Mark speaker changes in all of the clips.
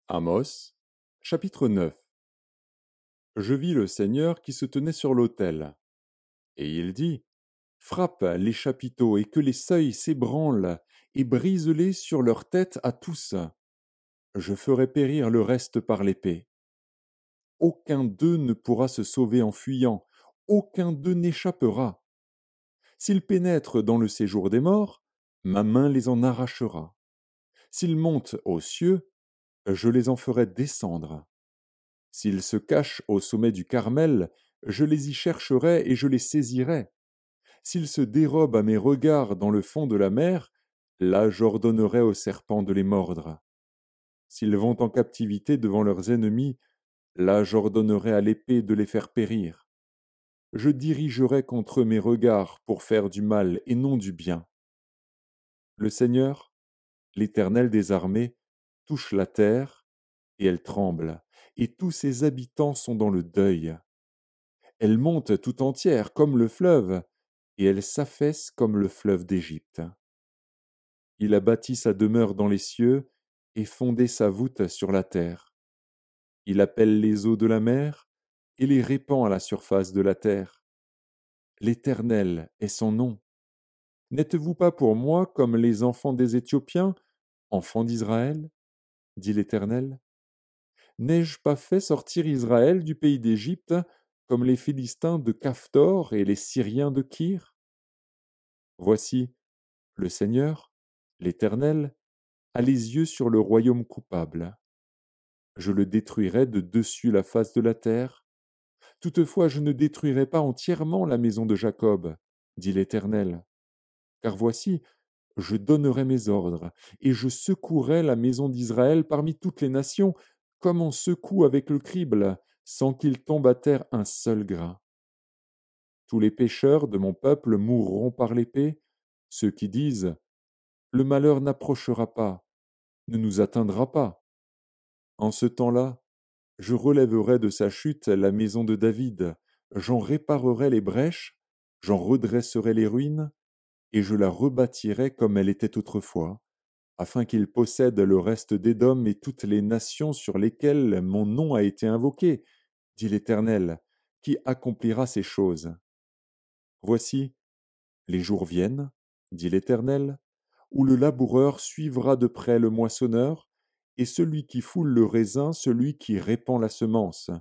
Speaker 1: Amos, chapitre 9. Je vis le Seigneur qui se tenait sur l'autel. Et il dit, frappe les chapiteaux et que les seuils s'ébranlent, et brise-les sur leur tête à tous. Je ferai périr le reste par l'épée. Aucun d'eux ne pourra se sauver en fuyant, aucun d'eux n'échappera. S'ils pénètrent dans le séjour des morts, ma main les en arrachera. S'ils montent aux cieux, je les en ferai descendre. S'ils se cachent au sommet du Carmel, je les y chercherai et je les saisirai. S'ils se dérobent à mes regards dans le fond de la mer, là j'ordonnerai aux serpents de les mordre. S'ils vont en captivité devant leurs ennemis, là j'ordonnerai à l'épée de les faire périr. Je dirigerai contre eux mes regards pour faire du mal et non du bien. Le Seigneur, l'Éternel des armées, touche la terre, et elle tremble, et tous ses habitants sont dans le deuil. Elle monte tout entière comme le fleuve, et elle s'affaisse comme le fleuve d'Égypte. Il a bâti sa demeure dans les cieux, et fondé sa voûte sur la terre. Il appelle les eaux de la mer, et les répand à la surface de la terre. L'Éternel est son nom. N'êtes-vous pas pour moi comme les enfants des Éthiopiens, enfants d'Israël? Dit l'Éternel. N'ai-je pas fait sortir Israël du pays d'Égypte, comme les Philistins de Caphtor et les Syriens de Kir? Voici, le Seigneur, l'Éternel, a les yeux sur le royaume coupable. Je le détruirai de dessus la face de la terre. Toutefois, je ne détruirai pas entièrement la maison de Jacob, dit l'Éternel. Car voici, je donnerai mes ordres, et je secouerai la maison d'Israël parmi toutes les nations, comme on secoue avec le crible, sans qu'il tombe à terre un seul grain. Tous les pécheurs de mon peuple mourront par l'épée, ceux qui disent le malheur n'approchera pas, ne nous atteindra pas. En ce temps-là, je relèverai de sa chute la maison de David, j'en réparerai les brèches, j'en redresserai les ruines, et je la rebâtirai comme elle était autrefois, afin qu'il possède le reste d'Édom et toutes les nations sur lesquelles mon nom a été invoqué, dit l'Éternel, qui accomplira ces choses. Voici, les jours viennent, dit l'Éternel, où le laboureur suivra de près le moissonneur, et celui qui foule le raisin, celui qui répand la semence,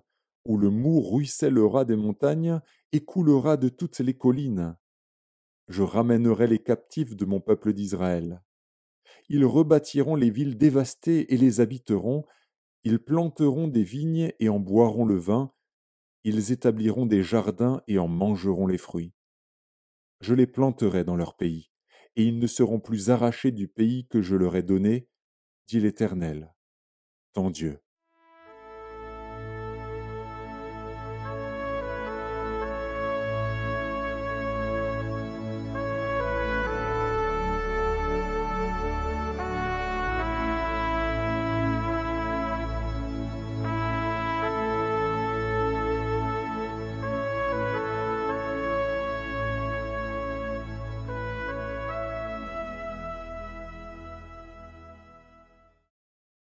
Speaker 1: où le mou ruissellera des montagnes et coulera de toutes les collines. Je ramènerai les captifs de mon peuple d'Israël. Ils rebâtiront les villes dévastées et les habiteront, ils planteront des vignes et en boiront le vin, ils établiront des jardins et en mangeront les fruits. Je les planterai dans leur pays, et ils ne seront plus arrachés du pays que je leur ai donné, dit l'Éternel, ton Dieu.